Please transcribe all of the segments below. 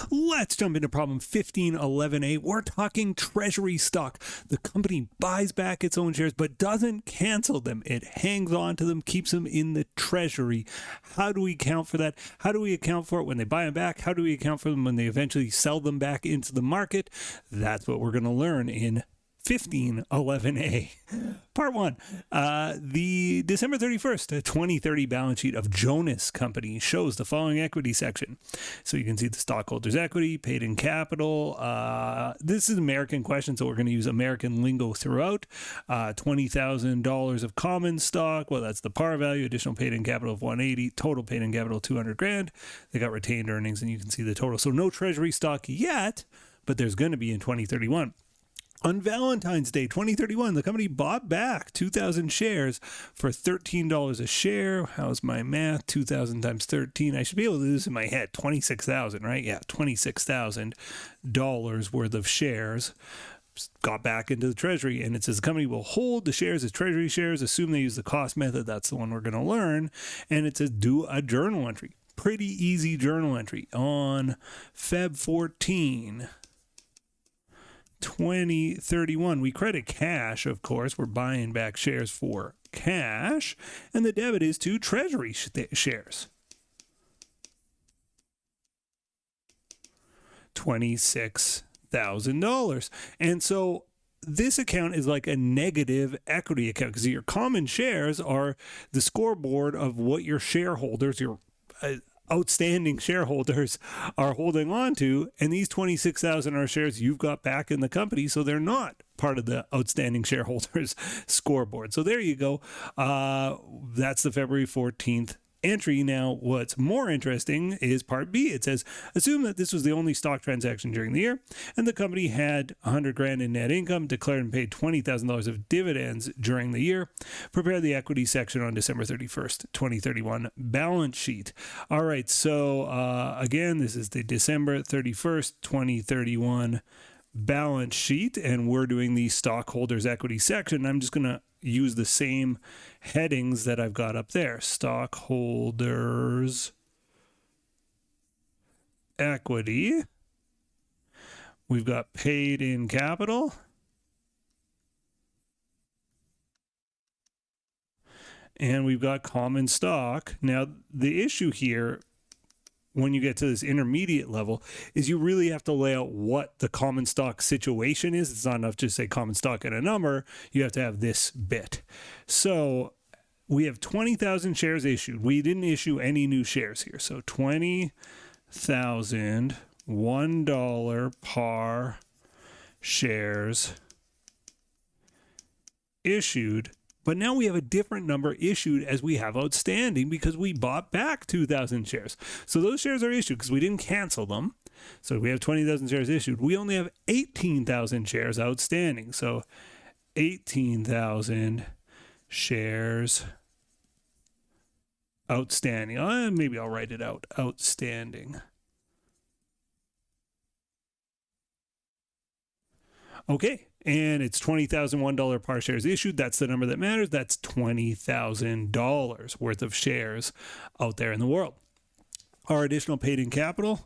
Let's jump into problem 1511A. We're talking treasury stock. The company buys back its own shares but doesn't cancel them. It hangs on to them, keeps them in the treasury. How do we account for that? How do we account for it when they buy them back? How do we account for them when they eventually sell them back into the market? That's what we're going to learn in 1511A. Part 1. The December 31st, 2030 balance sheet of Jonas Company shows the following equity section. So you can see the stockholders' equity, paid in capital. This is American question, so we're going to use American lingo throughout. $20,000 of common stock. Well, that's the par value. Additional paid in capital of 180. Total paid in capital 200 grand. They got retained earnings, and you can see the total. So no treasury stock yet, but there's going to be in 2031. On Valentine's Day, 2031, the company bought back 2,000 shares for $13 a share. How's my math? 2,000 times 13. I should be able to do this in my head. 26,000, right? Yeah, $26,000 worth of shares got back into the treasury. And it says the company will hold the shares as treasury shares. Assume they use the cost method. That's the one we're going to learn. And it says do a journal entry. Pretty easy journal entry. On Feb 14, 2031, we credit cash, of course. We're buying back shares for cash, and the debit is to treasury shares. $26,000. And so this account is like a negative equity account because your common shares are the scoreboard of what your shareholders, your outstanding shareholders are holding on to, and these 26,000 are shares you've got back in the company, so they're not part of the outstanding shareholders scoreboard. So there you go. That's the February 14th entry. Now, what's more interesting is part B. It says, assume that this was the only stock transaction during the year, and the company had 100 grand in net income, declared and paid $20,000 of dividends during the year. Prepare the equity section on December 31st, 2031 balance sheet. All right, so again, this is the December 31st, 2031 balance sheet, and we're doing the stockholders equity section. I'm just going to use the same headings that I've got up there. Stockholders equity. We've got paid in capital. And we've got common stock. Now, the issue here, when you get to this intermediate level, is you really have to lay out what the common stock situation is. It's not enough to say common stock and a number. You have to have this bit. So we have 20,000 shares issued. We didn't issue any new shares here. So 20,000 $1 par shares issued. But now we have a different number issued as we have outstanding because we bought back 2,000 shares. So those shares are issued because we didn't cancel them. So we have 20,000 shares issued. We only have 18,000 shares outstanding. So 18,000 shares outstanding. Maybe I'll write it out. Outstanding. Okay. And it's $20,001 par shares issued. That's the number that matters. That's $20,000 worth of shares out there in the world. Our additional paid in capital,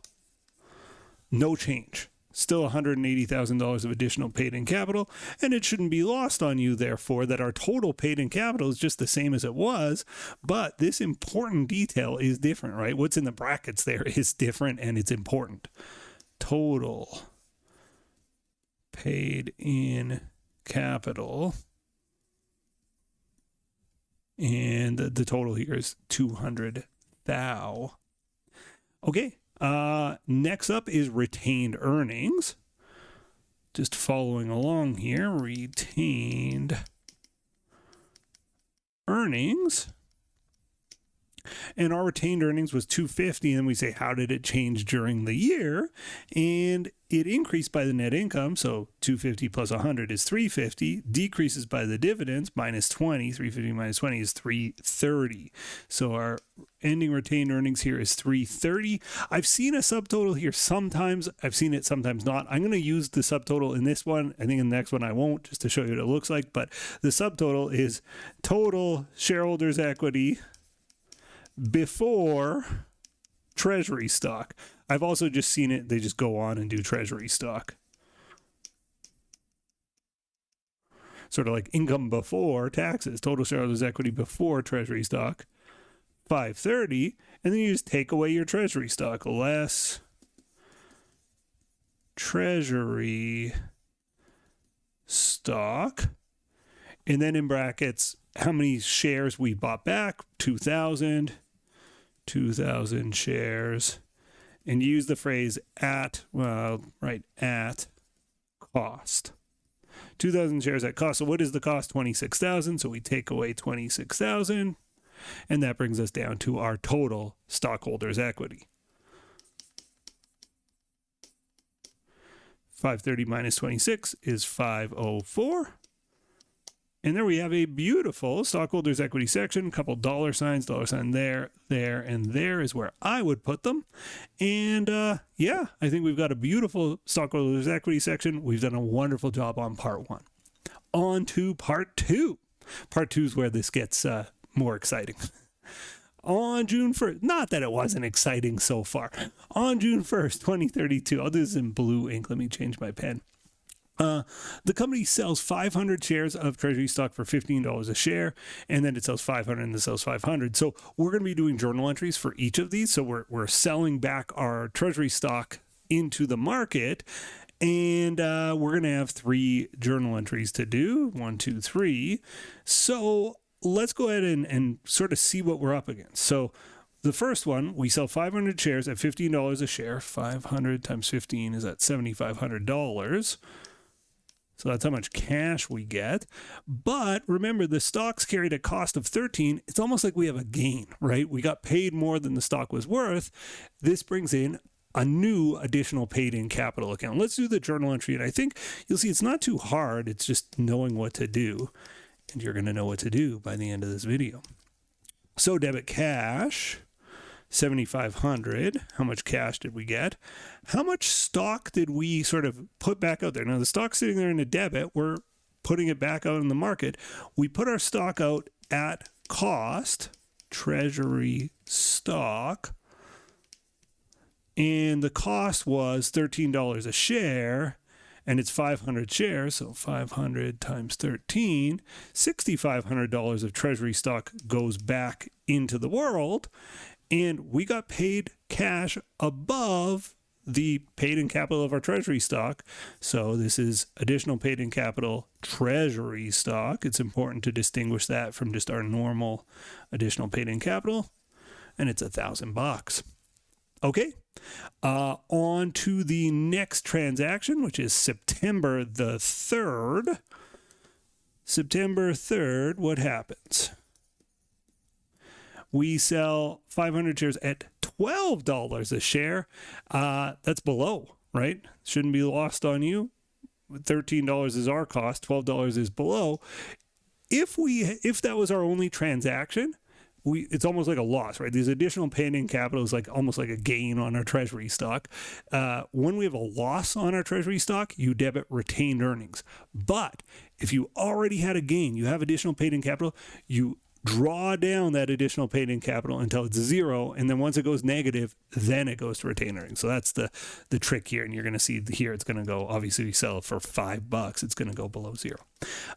no change. Still $180,000 of additional paid in capital. And it shouldn't be lost on you, therefore, that our total paid in capital is just the same as it was. But this important detail is different, right? What's in the brackets there is different and it's important. Total paid in capital, and the total here is 200,000. Okay, next up is retained earnings. Just following along here, retained earnings. And our retained earnings was 250, and we say, how did it change during the year? And it increased by the net income, so 250 plus 100 is 350, decreases by the dividends, minus 20, 350 minus 20 is 330. So our ending retained earnings here is 330. I've seen a subtotal here sometimes. I've seen it sometimes not. I'm going to use the subtotal in this one. I think in the next one I won't, just to show you what it looks like. But the subtotal is total shareholders' equity before treasury stock. I've also just seen it. They just go on and do treasury stock. Sort of like income before taxes, total shareholders' equity before treasury stock, 530, and then you just take away your treasury stock, less treasury stock, and then in brackets, how many shares we bought back, 2,000 shares, and use the phrase at cost. 2,000 shares at cost. So what is the cost? 26,000. So we take away 26,000, and that brings us down to our total stockholders' equity. 530 minus 26 is 504. And there we have a beautiful stockholders' equity section, a couple dollar sign there, and there is where I would put them. And yeah, I think we've got a beautiful stockholders' equity section. We've done a wonderful job on part 1. On to part 2. Part 2 is where this gets more exciting. On June 1st, not that it wasn't exciting so far. On June 1st, 2032, I'll do this in blue ink. Let me change my pen. The company sells 500 shares of treasury stock for $15 a share, and then it sells 500 and it sells 500. So we're going to be doing journal entries for each of these. So we're selling back our treasury stock into the market, and we're going to have 3 journal entries to do. 1, 2, 3. So let's go ahead and sort of see what we're up against. So the first one, we sell 500 shares at $15 a share. 500 times 15 is at $7,500. So that's how much cash we get. But remember, the stock's carried a cost of 13. It's almost like we have a gain, right? We got paid more than the stock was worth. This brings in a new additional paid-in capital account. Let's do the journal entry, and I think you'll see it's not too hard. It's just knowing what to do, and you're going to know what to do by the end of this video. So debit cash, $7,500. How much cash did we get? How much stock did we sort of put back out there? Now, the stock's sitting there in a debit. We're putting it back out in the market. We put our stock out at cost, treasury stock, and the cost was $13 a share, and it's 500 shares, so 500 times 13, $6,500 of treasury stock goes back into the world, and we got paid cash above the paid-in capital of our treasury stock. So this is additional paid-in capital treasury stock. It's important to distinguish that from just our normal additional paid-in capital, and it's $1,000. Okay, on to the next transaction, which is September the 3rd. September 3rd, what happens? We sell 500 shares at $12 a share. That's below, right? Shouldn't be lost on you. $13 is our cost. $12 is below. If that was our only transaction, it's almost like a loss, right? These additional paid-in capital is like almost like a gain on our treasury stock. When we have a loss on our treasury stock, you debit retained earnings. But if you already had a gain, you have additional paid-in capital, you draw down that additional paid-in capital until it's 0, and then once it goes negative, then it goes to retained earnings. So that's the trick here, and you're going to see here it's going to go, obviously we sell it for $5, it's going to go below 0.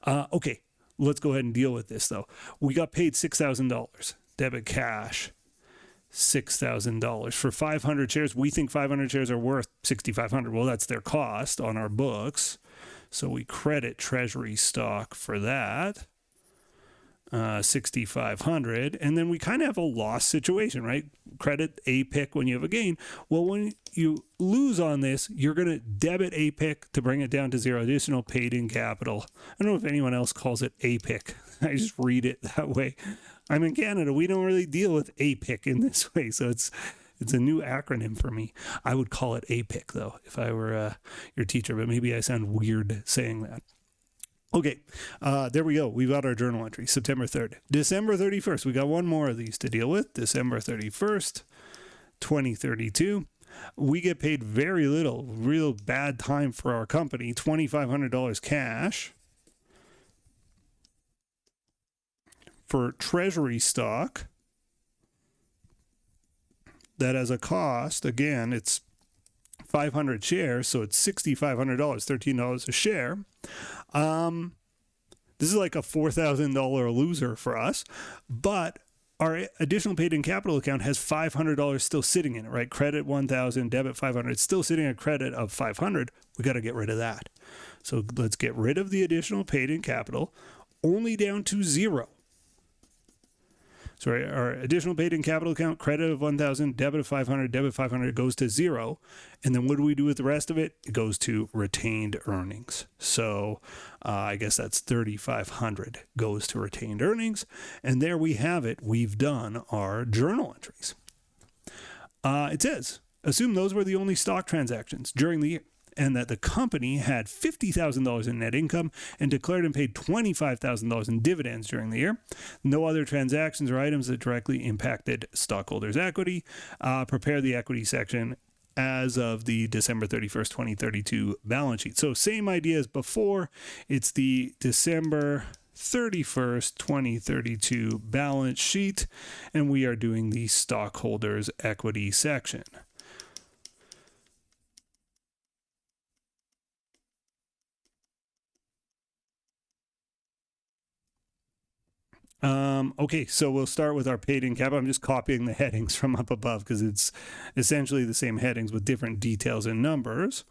Okay, let's go ahead and deal with this though. We got paid $6,000, debit cash, $6,000 for 500 shares. We think 500 shares are worth $6,500. Well, that's their cost on our books, so we credit treasury stock for that. $6,500, and then we kind of have a loss situation, right? Credit APIC when you have a gain. Well, when you lose on this, you're going to debit APIC to bring it down to 0, additional paid-in capital. I don't know if anyone else calls it APIC. I just read it that way. I'm in Canada. We don't really deal with APIC in this way, so it's a new acronym for me. I would call it APIC, though, if I were your teacher, but maybe I sound weird saying that. Okay, there we go. We've got our journal entry, September 3rd. December 31st, we got one more of these to deal with. December 31st, 2032. We get paid very little, real bad time for our company, $2,500 cash for treasury stock that has a cost, again, it's 500 shares, so it's $6,500, $13 a share. This is like a $4,000 loser for us, but our additional paid-in capital account has $500 still sitting in it, right? Credit 1,000, debit 500. It's still sitting at credit of 500. We got to get rid of that. So let's get rid of the additional paid-in capital, only down to zero. So our additional paid-in capital account, credit of 1,000, debit of 500, debit 500 goes to zero. And then what do we do with the rest of it? It goes to retained earnings. So I guess that's 3,500 goes to retained earnings. And there we have it. We've done our journal entries. It says, assume those were the only stock transactions during the year, and that the company had $50,000 in net income and declared and paid $25,000 in dividends during the year. No other transactions or items that directly impacted stockholders' equity. Prepare the equity section as of the December 31st, 2032 balance sheet. So same idea as before. It's the December 31st, 2032 balance sheet, and we are doing the stockholders' equity section. Okay, so we'll start with our paid-in capital. I'm just copying the headings from up above because it's essentially the same headings with different details and numbers.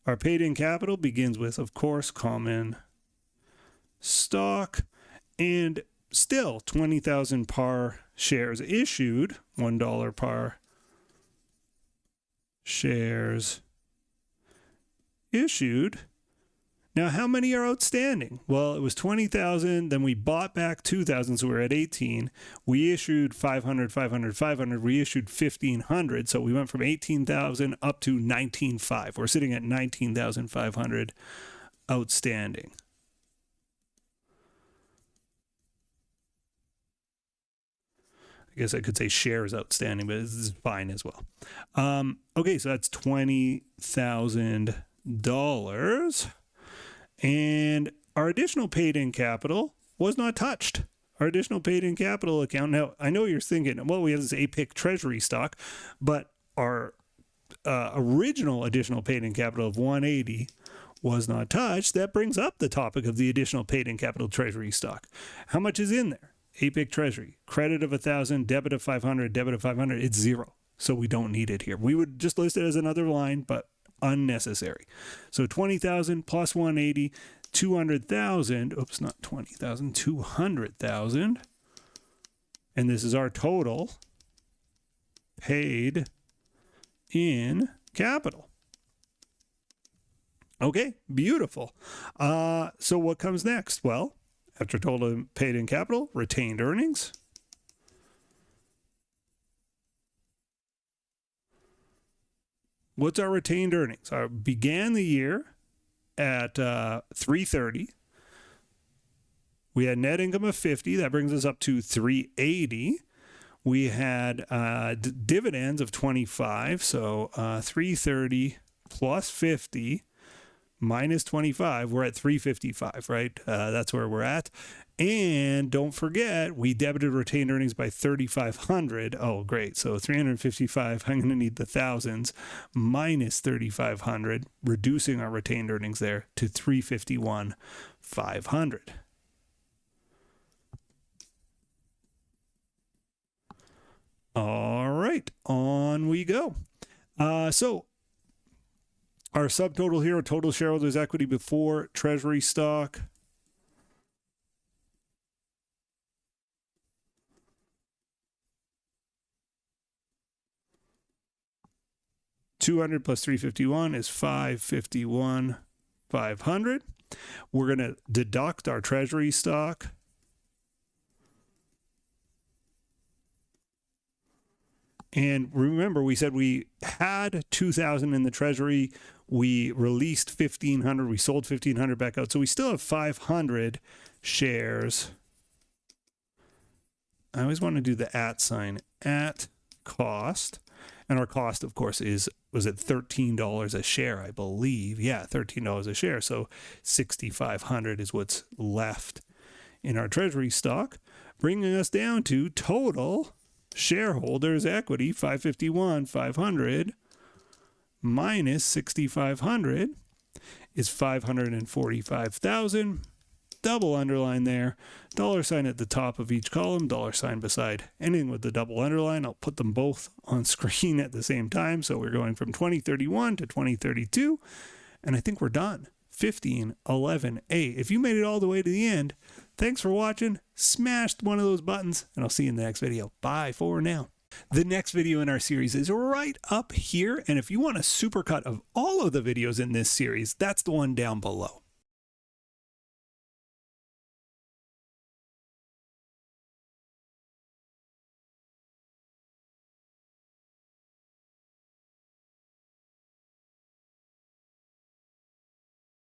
Our paid-in capital begins with, of course, common stock, and still 20,000 par shares issued, $1 par shares issued. Now, how many are outstanding? Well, it was 20,000, then we bought back 2,000, so we're at 18. We issued 500, 500, 500, we issued 1,500, so we went from 18,000 up to 19,500. We're sitting at 19,500 outstanding. I guess I could say shares outstanding, but this is fine as well. Okay, so that's $20,000. And our additional paid-in capital was not touched. Our additional paid-in capital account. Now, I know you're thinking, well, we have this APIC Treasury stock, but our original additional paid-in capital of 180 was not touched. That brings up the topic of the additional paid-in capital Treasury stock. How much is in there? APIC Treasury, credit of 1,000, debit of 500, debit of 500. It's zero, so we don't need it here. We would just list it as another line, but unnecessary. So 20,000 plus 180, 200,000. Oops, not 20,000, 200,000. And this is our total paid in capital. Okay, beautiful. So what comes next? Well, after total paid in capital, retained earnings. What's our retained earnings? I began the year at 330. We had net income of 50. That brings us up to 380. We had dividends of 25. So 330 plus 50 minus 25. We're at 355, right? That's where we're at. And don't forget, we debited retained earnings by 3,500. Oh, great. So 355, I'm going to need the thousands, minus 3,500, reducing our retained earnings there to 351,500. All right, on we go. So our subtotal here, total shareholders' equity before treasury stock. $200 plus 351 is 551,500. We're going to deduct our treasury stock. And remember, we said we had 2,000 in the treasury. We released 1,500. We sold 1,500 back out. So we still have 500 shares. I always want to do the at sign, at cost. And our cost, of course, was at $13 a share, I believe. Yeah, $13 a share. So 6,500 is what's left in our treasury stock, bringing us down to total shareholders' equity, 551,500 minus 6,500 is 545,000. Double underline there, dollar sign at the top of each column, dollar sign beside anything with the double underline. I'll put them both on screen at the same time. So we're going from 2031 to 2032, and I think we're done. 1511A. If you made it all the way to the end, thanks for watching. Smash one of those buttons, and I'll see you in the next video. Bye for now. The next video in our series is right up here, and if you want a supercut of all of the videos in this series, that's the one down below.